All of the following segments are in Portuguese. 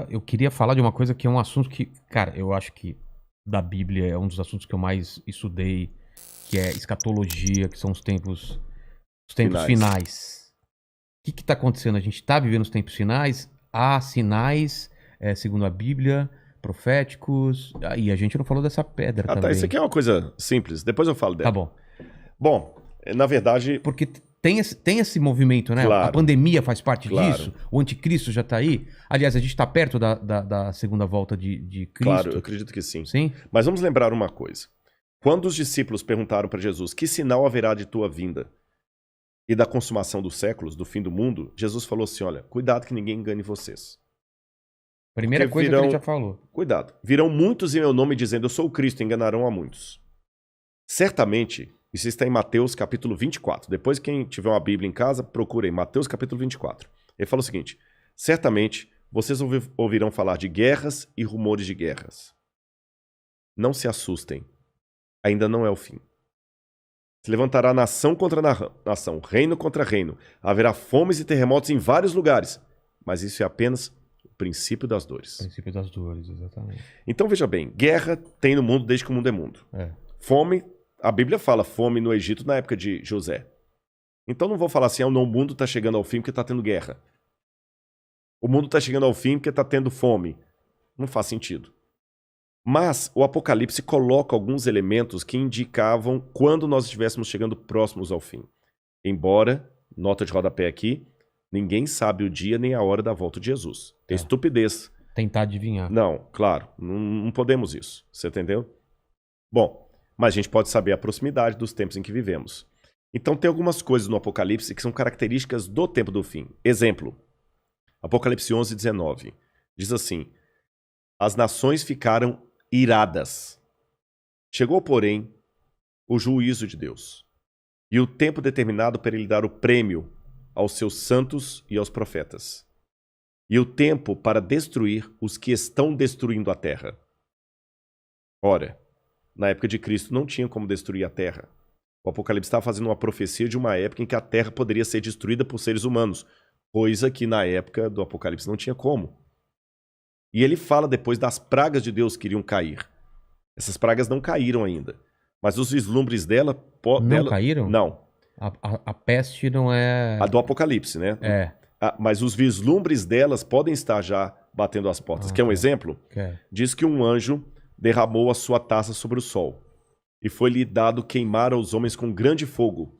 eu queria falar de uma coisa que é um assunto que, cara, eu acho que da Bíblia é um dos assuntos que eu mais estudei, que é escatologia, que são os tempos Finais. finais. O que está acontecendo? A gente está vivendo os tempos finais, há sinais, segundo a Bíblia, proféticos, e a gente não falou dessa pedra Ah, tá. Isso também. aqui é uma coisa simples. Depois eu falo Tá dela. bom. Bom, na verdade, Porque tem esse movimento, né? A claro, pandemia faz parte claro, disso, o anticristo já está aí. Aliás, a gente está perto da segunda volta de claro, eu Cristo. acredito que sim. Sim? Mas vamos lembrar uma coisa. Quando os discípulos perguntaram para Jesus, que sinal haverá de tua vinda e da consumação dos séculos, do fim do mundo, Jesus falou assim, olha, cuidado que ninguém engane vocês. Porque Primeira coisa que ele já virão, falou. cuidado, virão muitos em meu nome dizendo, eu sou o Cristo, enganarão a muitos. Certamente, isso está em Mateus capítulo 24. Depois, quem tiver uma Bíblia em casa, procure em Mateus capítulo 24. Ele fala o seguinte, certamente vocês ouvirão falar de guerras e rumores de guerras. Não se assustem, ainda não é o fim. Se levantará nação contra nação, reino contra reino. Haverá fomes e terremotos em vários lugares. Mas isso é apenas o princípio das dores. Princípio das dores, exatamente. Então veja bem, guerra tem no mundo desde que o mundo é mundo. É. Fome, a Bíblia fala fome no Egito na época de José. Então não vou falar assim, o mundo está chegando ao fim porque está tendo guerra. O mundo está chegando ao fim porque está tendo fome. Não faz sentido. Mas o Apocalipse coloca alguns elementos que indicavam quando nós estivéssemos chegando próximos ao fim. Embora, nota de rodapé aqui, ninguém sabe o dia nem a hora da volta de Jesus. É estupidez. Tentar adivinhar. Não, claro, não podemos isso. Você entendeu? Bom, mas a gente pode saber a proximidade dos tempos em que vivemos. Então tem algumas coisas no Apocalipse que são características do tempo do fim. Exemplo, Apocalipse 11, 19. Diz assim, as nações ficaram iradas. Chegou, porém, o juízo de Deus e o tempo determinado para ele dar o prêmio aos seus santos e aos profetas e o tempo para destruir os que estão destruindo a terra. Ora, na época de Cristo não tinha como destruir a terra. O Apocalipse estava fazendo uma profecia de uma época em que a terra poderia ser destruída por seres humanos, coisa que na época do Apocalipse não tinha como. E ele fala depois das pragas de Deus que iriam cair. Essas pragas não caíram ainda. Mas os vislumbres dela... Não caíram? Não. A peste não é... A do Apocalipse, né? É. Mas os vislumbres delas podem estar já batendo as portas. Quer um exemplo? Quer. Diz que um anjo derramou a sua taça sobre o sol. E foi-lhe dado queimar aos homens com grande fogo.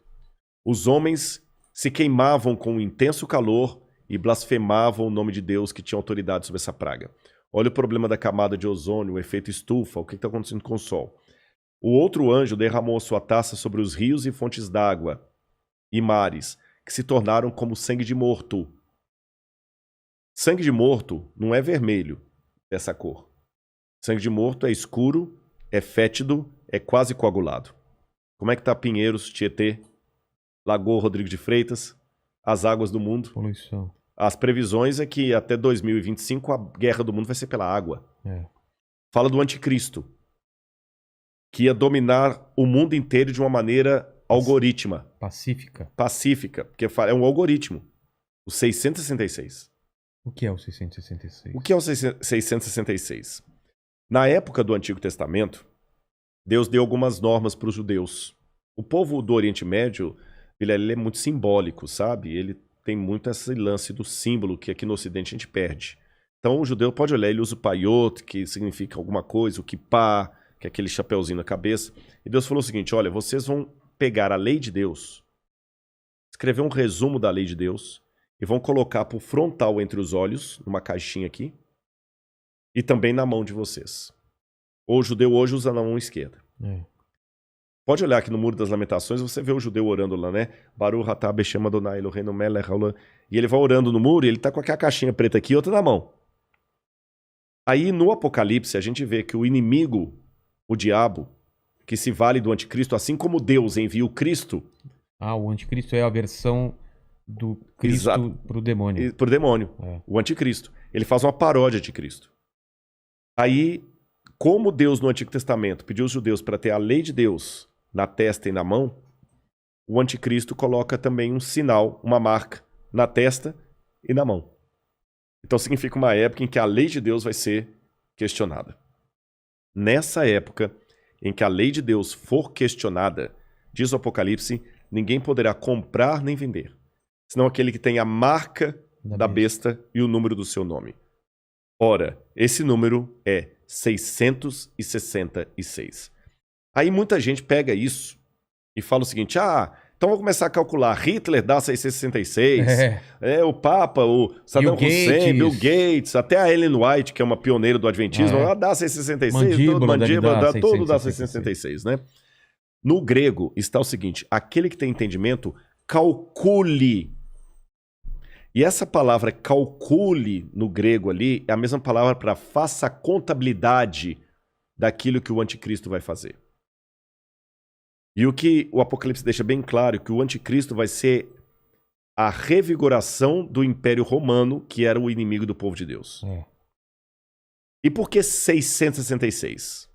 Os homens se queimavam com um intenso calor e blasfemavam o nome de Deus que tinha autoridade sobre essa praga. Olha o problema da camada de ozônio, o efeito estufa, o que está acontecendo com o sol. O outro anjo derramou a sua taça sobre os rios e fontes d'água e mares, que se tornaram como sangue de morto. Sangue de morto não é vermelho, dessa cor. Sangue de morto é escuro, é fétido, é quase coagulado. Como é que tá Pinheiros, Tietê, Lagoa Rodrigo de Freitas, as águas do mundo? Poluição. As previsões é que até 2025 a guerra do mundo vai ser pela água. Fala do anticristo, que ia dominar o mundo inteiro de uma maneira algorítmica. Pacífica, porque é um algoritmo. O 666. O que é o 666? O que é o 666? Na época do Antigo Testamento, Deus deu algumas normas para os judeus. O povo do Oriente Médio, ele é muito simbólico, sabe? Ele tem muito esse lance do símbolo que aqui no Ocidente a gente perde. Então o judeu pode olhar, ele usa o paiot, que significa alguma coisa, o kippah, que é aquele chapeuzinho na cabeça. E Deus falou o seguinte, olha, vocês vão pegar a lei de Deus, escrever um resumo da lei de Deus e vão colocar por frontal entre os olhos, numa caixinha aqui, e também na mão de vocês. O judeu hoje usa na mão esquerda. Pode olhar aqui no Muro das Lamentações, você vê o judeu orando lá, né? Baruch atah Beshem Adonai Eloheinu melech haolam. E ele vai orando no muro e ele tá com aquela caixinha preta aqui e outra na mão. Aí no Apocalipse a gente vê que o inimigo, o diabo, que se vale do anticristo, assim como Deus envia o Cristo... o anticristo é a versão do Cristo pro demônio. Pro demônio, o anticristo. Ele faz uma paródia de Cristo. Aí, como Deus no Antigo Testamento pediu aos judeus para ter a lei de Deus na testa e na mão, o anticristo coloca também um sinal, uma marca, na testa e na mão. Então significa uma época em que a lei de Deus vai ser questionada. Nessa época em que a lei de Deus for questionada, diz o Apocalipse, ninguém poderá comprar nem vender, senão aquele que tem a marca da besta e o número do seu nome. Ora, esse número é 666. Aí muita gente pega isso e fala o seguinte, então vou começar a calcular, Hitler dá 666, o Papa, o Saddam Hussein, Bill Gates, até a Ellen White, que é uma pioneira do Adventismo, ela dá 666, todo dá 666, né? No grego está o seguinte, aquele que tem entendimento, calcule. E essa palavra calcule no grego ali é a mesma palavra para faça a contabilidade daquilo que o anticristo vai fazer. E o que o Apocalipse deixa bem claro é que o anticristo vai ser a revigoração do Império Romano, que era o inimigo do povo de Deus. E por que 666?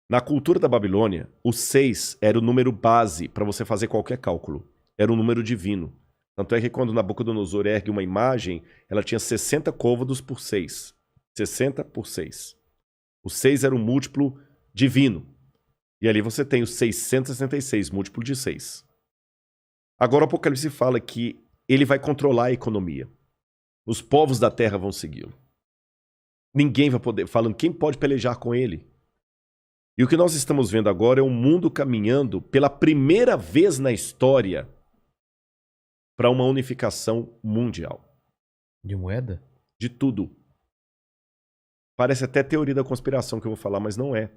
Na cultura da Babilônia, o 6 era o número base para você fazer qualquer cálculo. Era um número divino. Tanto é que quando Nabucodonosor ergue uma imagem, ela tinha 60 côvados por 6. 60 por 6. O 6 era um múltiplo divino. E ali você tem o 666, múltiplo de 6. Agora o Apocalipse fala que ele vai controlar a economia. Os povos da terra vão segui-lo. Ninguém vai poder, falando quem pode pelejar com ele. E o que nós estamos vendo agora é o mundo caminhando pela primeira vez na história para uma unificação mundial. De moeda? De tudo. Parece até teoria da conspiração que eu vou falar, mas não é.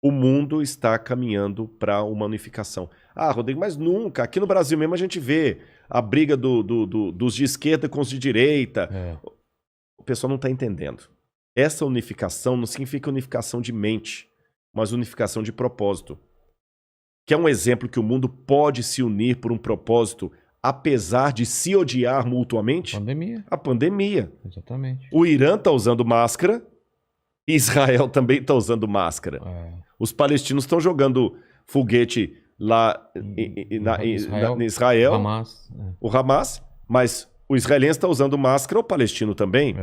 O mundo está caminhando para uma unificação. Rodrigo, mas nunca. Aqui no Brasil mesmo a gente vê a briga dos de esquerda com os de direita. O pessoal não está entendendo. Essa unificação não significa unificação de mente, mas unificação de propósito. Que é um exemplo que o mundo pode se unir por um propósito, apesar de se odiar mutuamente? A pandemia. Exatamente. O Irã está usando máscara, Israel também está usando máscara. Os palestinos estão jogando foguete lá em Israel, o Hamas, mas o israelense está usando máscara, o palestino também.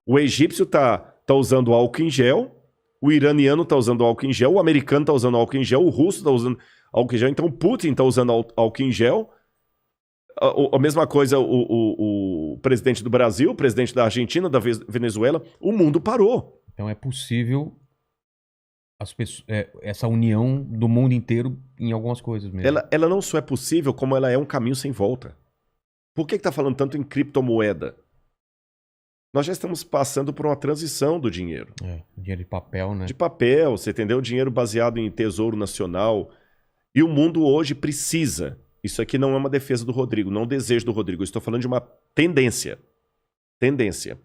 O egípcio está usando álcool em gel, o iraniano está usando álcool em gel, o americano está usando álcool em gel, o russo está usando álcool em gel, então o Putin está usando álcool em gel. A mesma coisa o presidente do Brasil, o presidente da Argentina, da Venezuela, o mundo parou. Então é possível essa união do mundo inteiro em algumas coisas mesmo. Ela não só é possível, como ela é um caminho sem volta. Por que está falando tanto em criptomoeda? Nós já estamos passando por uma transição do dinheiro. Dinheiro de papel, né? De papel, você entendeu? Dinheiro baseado em tesouro nacional. E o mundo hoje precisa. Isso aqui não é uma defesa do Rodrigo, não é um desejo do Rodrigo. Eu estou falando de uma tendência. Tendência.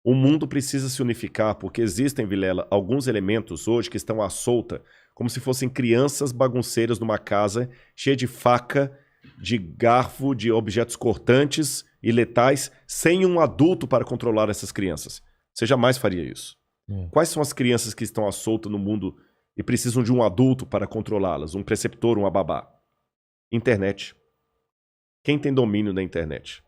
O mundo precisa se unificar porque existem, Vilela, alguns elementos hoje que estão à solta, como se fossem crianças bagunceiras numa casa cheia de faca, de garfo, de objetos cortantes e letais, sem um adulto para controlar essas crianças. Você jamais faria isso. Quais são as crianças que estão à solta no mundo e precisam de um adulto para controlá-las? Um preceptor, uma babá? Internet. Quem tem domínio da internet?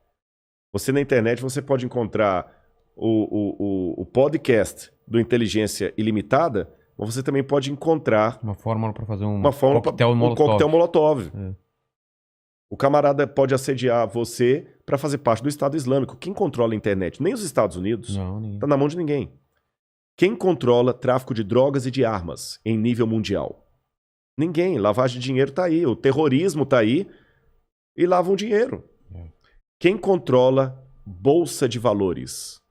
Você na internet você pode encontrar o podcast do Inteligência Ilimitada, mas você também pode encontrar uma fórmula para fazer um coquetel molotov. O camarada pode assediar você para fazer parte do Estado Islâmico. Quem controla a internet? Nem os Estados Unidos. Não, está na mão de ninguém. Quem controla tráfico de drogas e de armas em nível mundial? Ninguém. Lavagem de dinheiro está aí. O terrorismo está aí e lavam dinheiro. Quem controla bolsa de valores?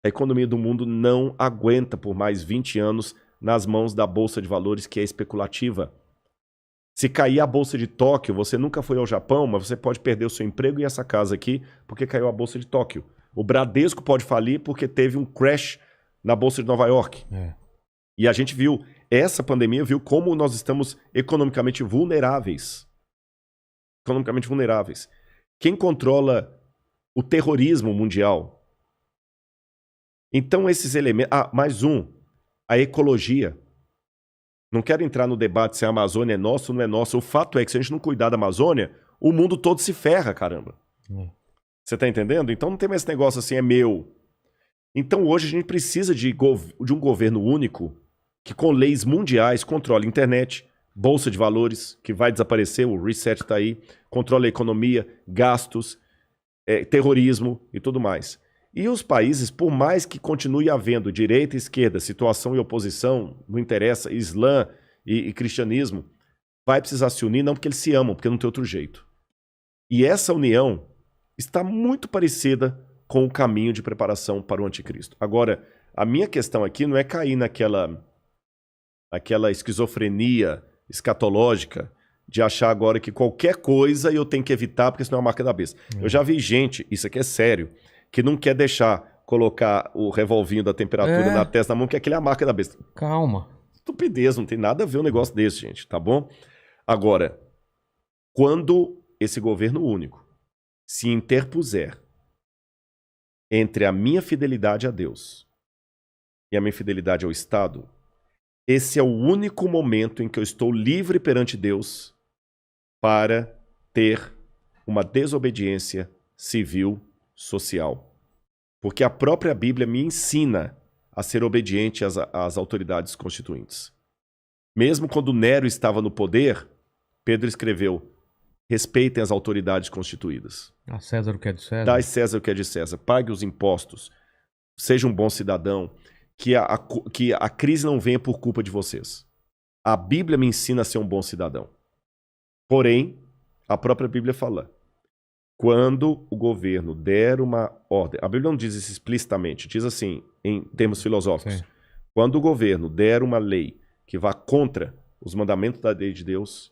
A economia do mundo não aguenta por mais 20 anos nas mãos da bolsa de valores que é especulativa. Se cair a bolsa de Tóquio, você nunca foi ao Japão, mas você pode perder o seu emprego e essa casa aqui porque caiu a bolsa de Tóquio. O Bradesco pode falir porque teve um crash na bolsa de Nova York. E a gente viu, essa pandemia viu como nós estamos economicamente vulneráveis. Economicamente vulneráveis. Quem controla o terrorismo mundial? Então esses elementos... mais um. A ecologia. Não quero entrar no debate se a Amazônia é nossa ou não é nossa. O fato é que se a gente não cuidar da Amazônia, o mundo todo se ferra, caramba. Você tá entendendo? Então não tem mais esse negócio assim, é meu. Então hoje a gente precisa de um governo único que com leis mundiais controle a internet, bolsa de valores, que vai desaparecer, o reset está aí, controle a economia, gastos, terrorismo e tudo mais. E os países, por mais que continue havendo direita e esquerda, situação e oposição, não interessa, Islã e cristianismo, vai precisar se unir, não porque eles se amam, porque não tem outro jeito. E essa união está muito parecida com o caminho de preparação para o anticristo. Agora, a minha questão aqui não é cair naquela esquizofrenia escatológica de achar agora que qualquer coisa eu tenho que evitar porque senão é a marca da besta. Eu já vi gente, isso aqui é sério, que não quer deixar colocar o revolvinho da temperatura na testa da mão, que aquele é a marca da besta. Calma. Estupidez, não tem nada a ver um negócio desse, gente, tá bom? Agora, quando esse governo único se interpuser entre a minha fidelidade a Deus e a minha fidelidade ao Estado, esse é o único momento em que eu estou livre perante Deus para ter uma desobediência civil, social. Porque a própria Bíblia me ensina a ser obediente às autoridades constituintes. Mesmo quando Nero estava no poder, Pedro escreveu: respeitem as autoridades constituídas. A César o que é de César. Dai César o que é de César. Pague os impostos. Seja um bom cidadão. Que a crise não venha por culpa de vocês. A Bíblia me ensina a ser um bom cidadão. Porém, a própria Bíblia fala: quando o governo der uma ordem... A Bíblia não diz isso explicitamente. Diz assim, em termos filosóficos. Sim. Quando o governo der uma lei que vá contra os mandamentos da lei de Deus,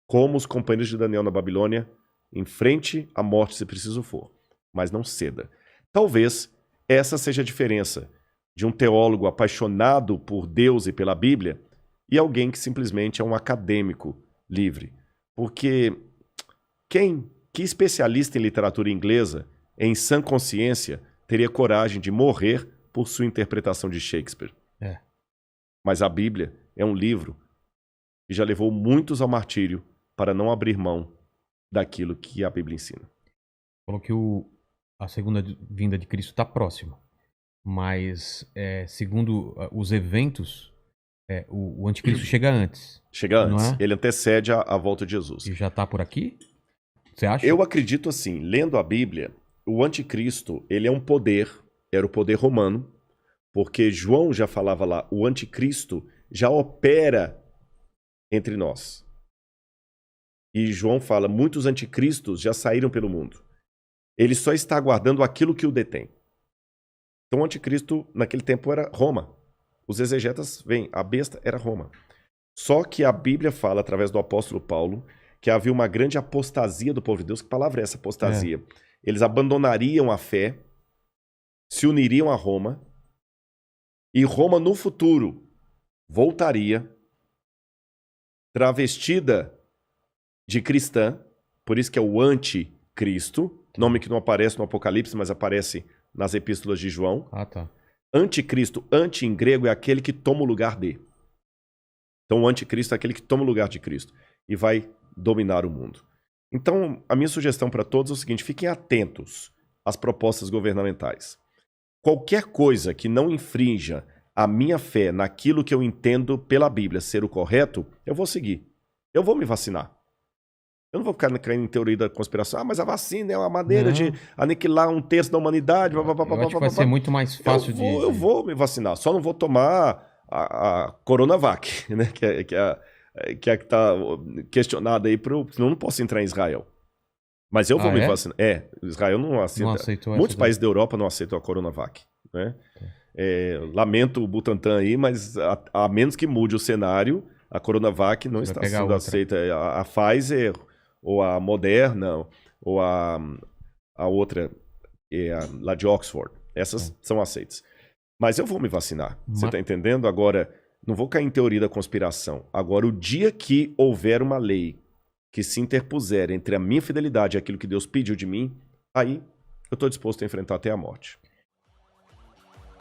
como os companheiros de Daniel na Babilônia, enfrente a morte se preciso for, mas não ceda. Talvez essa seja a diferença de um teólogo apaixonado por Deus e pela Bíblia e alguém que simplesmente é um acadêmico livre. Porque que especialista em literatura inglesa, em sã consciência, teria coragem de morrer por sua interpretação de Shakespeare? Mas a Bíblia é um livro que já levou muitos ao martírio para não abrir mão daquilo que a Bíblia ensina. Falou que a segunda vinda de Cristo está próxima. Mas, segundo os eventos, o anticristo chega antes. Chega antes. Não é? Ele antecede a volta de Jesus. E já está por aqui? Você acha? Eu acredito assim, lendo a Bíblia, o anticristo, ele é um poder, era o poder romano, porque João já falava lá, o anticristo já opera entre nós. E João fala, muitos anticristos já saíram pelo mundo. Ele só está aguardando aquilo que o detém. Então o anticristo naquele tempo era Roma. Os exegetas veem, a besta era Roma. Só que a Bíblia fala, através do apóstolo Paulo, que havia uma grande apostasia do povo de Deus. Que palavra é essa, apostasia? Eles abandonariam a fé, se uniriam a Roma, e Roma no futuro voltaria travestida de cristã, por isso que é o anticristo, nome que não aparece no Apocalipse, mas aparece nas epístolas de João. Ah, tá. Anticristo, anti em grego é aquele que toma o lugar de. Então o anticristo é aquele que toma o lugar de Cristo e vai dominar o mundo. Então a minha sugestão para todos é o seguinte, fiquem atentos às propostas governamentais. Qualquer coisa que não infrinja a minha fé naquilo que eu entendo pela Bíblia ser o correto, eu vou seguir. Eu vou me vacinar. Eu não vou ficar crendo em teoria da conspiração. Ah, mas a vacina é uma maneira de aniquilar 1/3 da humanidade. Eu acho que vai ser muito mais fácil Eu vou me vacinar. Só não vou tomar a Coronavac, né? Que está questionada aí, senão eu não posso entrar em Israel. Mas eu vou me vacinar. Israel não aceita. Não aceitou Muitos países da Europa não aceitam a Coronavac. Né? Lamento o Butantan aí, mas a menos que mude o cenário, a Coronavac não está sendo aceita. A Pfizer, ou a Moderna, ou a outra, lá de Oxford. Essas são aceitas. Mas eu vou me vacinar. Você está entendendo? Agora, não vou cair em teoria da conspiração. Agora, o dia que houver uma lei que se interpuser entre a minha fidelidade e aquilo que Deus pediu de mim, aí eu estou disposto a enfrentar até a morte.